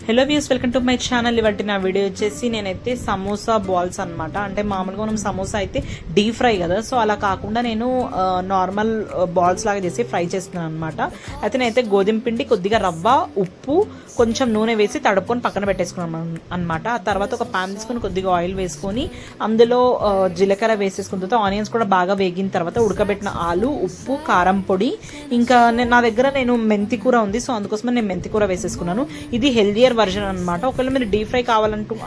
Hello views, welcome to my channel. ఇవాటి నా video వచ్చేసి నేనైతే సమోసా బాల్స్ అనమాట. అంటే మామూలుగా మనం సమోసా అయితే డీప్ ఫ్రై కదా, సో అలా కాకుండా నేను నార్మల్ బాల్స్ లాగా చేసి ఫ్రై చేస్తున్నాను అనమాట. అయితే నేనైతే గోధుమ పిండి, కొద్దిగా రవ్వ, ఉప్పు, కొంచెం నూనె వేసి తడుపుకొని పక్కన పెట్టేసుకున్నాను అనమాట. ఆ తర్వాత ఒక ప్యాన్ తీసుకొని కొద్దిగా ఆయిల్ వేసుకొని అందులో జీలకర్ర వేసేసుకున్న తర్వాత ఆనియన్స్ కూడా బాగా వేగిన తర్వాత ఉడకబెట్టిన ఆలు, ఉప్పు, కారం పొడి, ఇంకా నా దగ్గర నేను మెంతి కూర ఉంది, సో అందుకోసం నేను మెంతి కూర వేసేసుకున్నాను. ఇది హెల్దియర్ వర్జన్ అనమాట. ఒకవేళ మీరు డీప్ ఫ్రై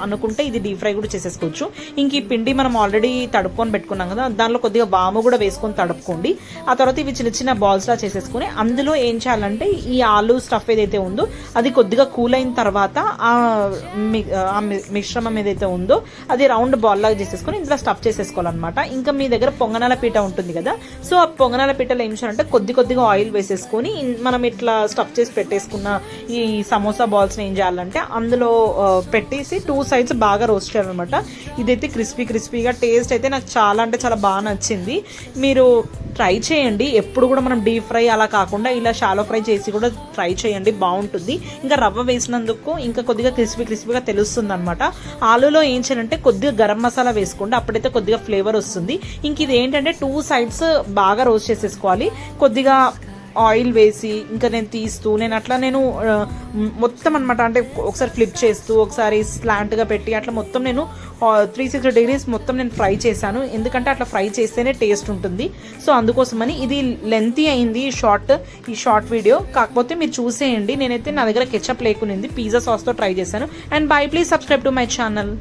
అనుకుంటే ఇది డీప్ ఫ్రై కూడా చేసేసుకోవచ్చు. ఇంక ఈ పిండి మనం ఆల్రెడీ తడుపుకొని పెట్టుకున్నాం కదా, దానిలో కొద్దిగా వాము కూడా వేసుకొని తడుపుకోండి. ఆ తర్వాత ఇవి చిన్న చిన్న బాల్స్ లా చేసేసుకుని అందులో ఏం చేయాలంటే ఈ ఆలు స్టఫ్ ఏదైతే ఉందో అది కొద్దిగా కూల్ అయిన తర్వాత ఆ మిశ్రమం ఏదైతే ఉందో అది రౌండ్ బాల్ లాగా చేసేసుకుని ఇందులో స్టఫ్ చేసేసుకోవాలన్నమాట. ఇంకా మీ దగ్గర పొంగనాల పీట ఉంటుంది కదా, సో ఆ పొంగనాల పీటలో ఏం చేయాలంటే కొద్దిగా ఆయిల్ వేసేసుకొని మనం ఇట్లా స్టఫ్ చేసి పెట్టేసుకున్న ఈ సమోసా బాల్స్ ఏం చేయాలంటే అందులో పెట్టేసి 2 sides బాగా రోస్ట్ చేయాలన్నమాట. ఇదైతే క్రిస్పీగా టేస్ట్ అయితే నాకు చాలా అంటే చాలా బాగా నచ్చింది. మీరు ట్రై చేయండి. ఎప్పుడు కూడా మనం డీప్ ఫ్రై అలా కాకుండా ఇలా షాలో ఫ్రై చేసి కూడా ట్రై చేయండి, బాగుంటుంది. ఇంకా రవ్వ వేసినందుకు ఇంకా కొద్దిగా క్రిస్పీగా తెలుస్తుంది అనమాట. ఆలులో ఏం చేయాలంటే కొద్దిగా గరం మసాలా వేసుకోండి, అప్పుడైతే కొద్దిగా ఫ్లేవర్ వస్తుంది. ఇంక ఇది ఏంటంటే 2 sides బాగా రోస్ట్ చేసేసుకోవాలి. కొద్దిగా ఆయిల్ వేసి ఇంకా నేను మొత్తం అనమాట, అంటే ఒకసారి ఫ్లిప్ చేస్తూ ఒకసారి స్లాంట్గా పెట్టి అట్లా మొత్తం నేను 360 degrees మొత్తం నేను ఫ్రై చేశాను. ఎందుకంటే అట్లా ఫ్రై చేస్తేనే టేస్ట్ ఉంటుంది. సో అందుకోసమని ఇది లెంతీ అయింది ఈ షార్ట్ వీడియో, కాకపోతే మీరు చూసేయండి. నేనైతే నా దగ్గర కెచప్ లేకునింది, పిజ్జా సాస్తో ట్రై చేశాను. And by, please subscribe to my channel.